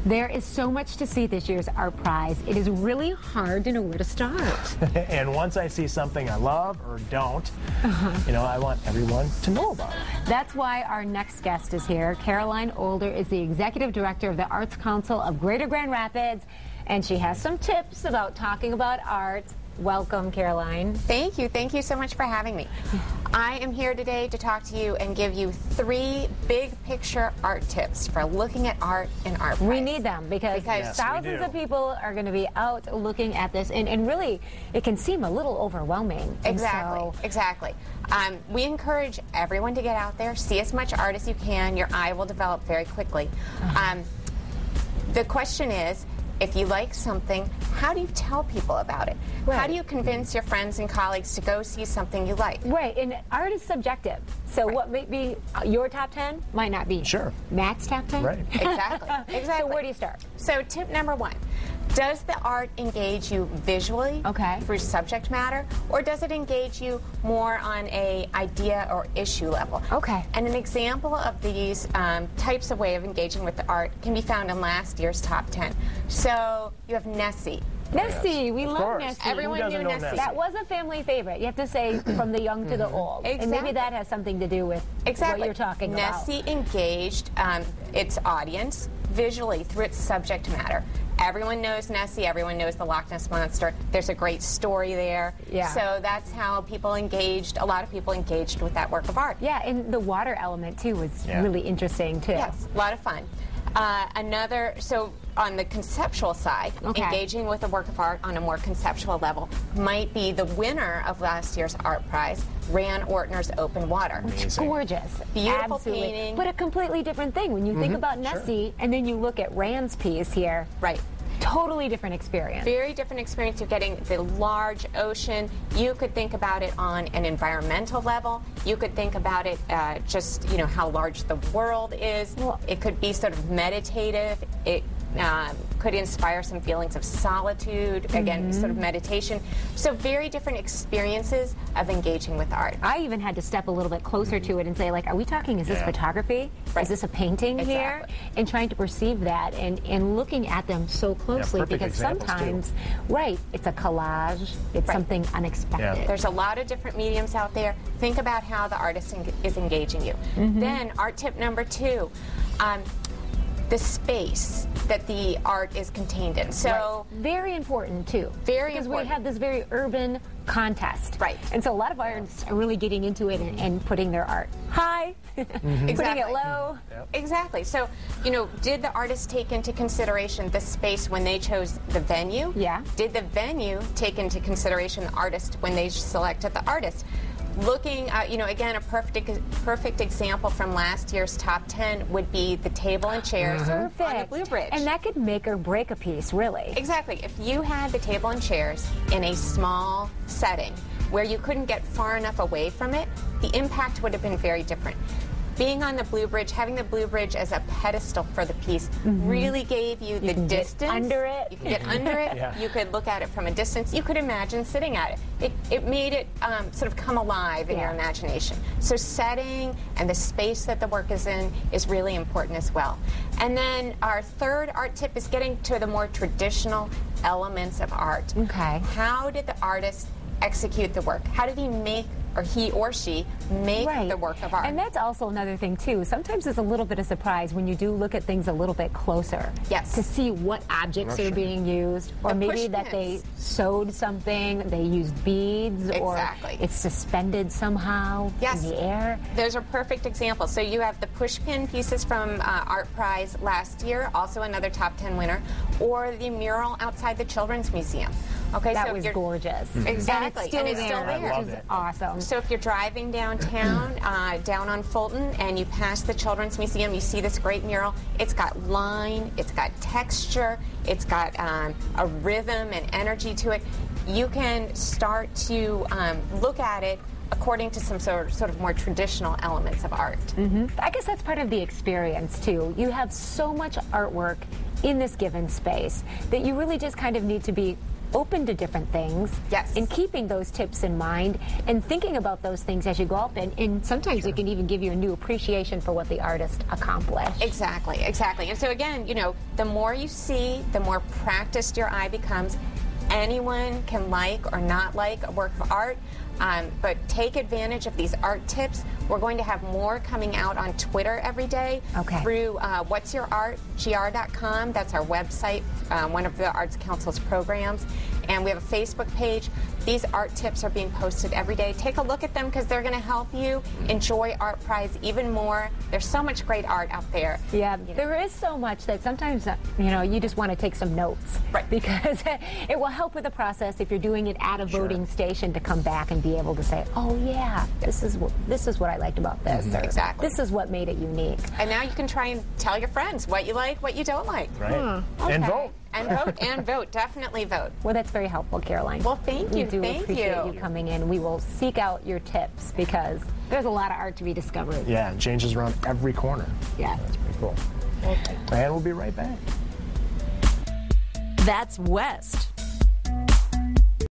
There is so much to see this year's Art Prize. It is really hard to know where to start. And once I see something I love or don't, I want everyone to know about it. That's why our next guest is here. Caroline Older is the Executive Director of the Arts Council of Greater Grand Rapids, and she has some tips about talking about art. Welcome, Caroline. Thank you. Thank you so much for having me. I am here today to talk to you and give you 3 big picture art tips for looking at art and art. We need them because Yes, thousands of people are going to be out looking at this, and really it can seem a little overwhelming. Exactly. We encourage everyone to get out there, see as much art as you can. Your eye will develop very quickly. The question is, if you like something, how do you tell people about it? Right. How do you convince your friends and colleagues to go see something you like? Right, and art is subjective. So what may be your top 10 might not be Matt's top 10. Right. Exactly. So where do you start? So tip number 1. Does the art engage you visually through subject matter, or does it engage you more on a idea or issue level? Okay. And an example of these types of way of engaging with the art can be found in last year's top 10. So you have Nessie. Nessie, we love Nessie. Everyone knew Nessie. That was a family favorite. You have to say from the young to the old. Exactly. And maybe that has something to do with what you're talking about. Nessie engaged its audience visually through its subject matter. Everyone knows Nessie. Everyone knows the Loch Ness Monster. There's a great story there. Yeah. So that's how people engaged, a lot of people engaged with that work of art. Yeah, and the water element, too, was really interesting, too. Yes, a lot of fun. So on the conceptual side, engaging with a work of art on a more conceptual level might be the winner of last year's Art Prize, Ran Ortner's Open Water. It's gorgeous. Beautiful painting. But a completely different thing. When you think about Nessie, and then you look at Rand's piece here. Right. Totally different experience. Very different experience. You're getting the large ocean. You could think about it on an environmental level. You could think about it just, how large the world is. Well, it could be sort of meditative. It could inspire some feelings of solitude, again, sort of meditation. So very different experiences of engaging with art. I even had to step a little bit closer to it and say, like, are we talking, is this photography? Right. Is this a painting here? And trying to perceive that and looking at them so closely because sometimes, it's a collage, it's something unexpected. Yeah. There's a lot of different mediums out there. Think about how the artist is engaging you. Then art tip number 2. The space that the art is contained in. So very important too. Very because important. We have this very urban contest. Right. And so a lot of artists are really getting into it and putting their art high, putting it low. Exactly. So, did the artist take into consideration the space when they chose the venue? Yeah. Did the venue take into consideration the artist when they selected the artist? Looking, again, a perfect example from last year's top 10 would be the table and chairs on the Blue Bridge. And that could make or break a piece, really. Exactly. If you had the table and chairs in a small setting where you couldn't get far enough away from it, the impact would have been very different. Being on the Blue Bridge, having the Blue Bridge as a pedestal for the piece really gave you the distance. Under it. You could get under it. You could look at it from a distance. You could imagine sitting at it. It made it sort of come alive in your imagination. So setting and the space that the work is in is really important as well. And then our third art tip is getting to the more traditional elements of art. Okay. How did the artist execute the work? How did he or she make the work of art? And that's also another thing too. Sometimes it's a little bit of surprise when you do look at things a little bit closer. Yes. To see what objects are being used, or maybe that they sewed something, they used beads, or it's suspended somehow in the air. Those are perfect examples. So you have the push pin pieces from Art Prize last year, also another top 10 winner, or the mural outside the Children's Museum. Okay, that was gorgeous. Exactly. And it's still there. Which is awesome. So if you're driving downtown, down on Fulton, and you pass the Children's Museum, you see this great mural. It's got line, it's got texture, it's got a rhythm and energy to it. You can start to look at it according to some sort of more traditional elements of art. I guess that's part of the experience too. You have so much artwork in this given space that you really just kind of need to be open to different things. Yes. And keeping those tips in mind and thinking about those things as you go up. And sometimes it can even give you a new appreciation for what the artist accomplished. Exactly, exactly. And so again, you know, the more you see, the more practiced your eye becomes. Anyone can like or not like a work of art, but take advantage of these art tips. We're going to have more coming out on Twitter every day through whatsyourart.gr.com. That's our website, one of the Arts Council's programs. And we have a Facebook page. These art tips are being posted every day. Take a look at them because they're going to help you enjoy ArtPrize even more. There's so much great art out there. Yeah, there is so much that sometimes, you know, you just want to take some notes. Right. Because it will help with the process if you're doing it at a voting station to come back and be able to say, oh, yeah, this is what I liked about this. Or, exactly. This is what made it unique. And now you can try and tell your friends what you like, what you don't like. Right. Okay. And vote. And vote, and vote. Definitely vote. Well, that's very helpful, Caroline. Well, thank you. We do Thank appreciate you. you coming in. We will seek out your tips because there's a lot of art to be discovered. Yeah, it changes around every corner. Yeah. That's pretty cool. And we'll be right back. That's West.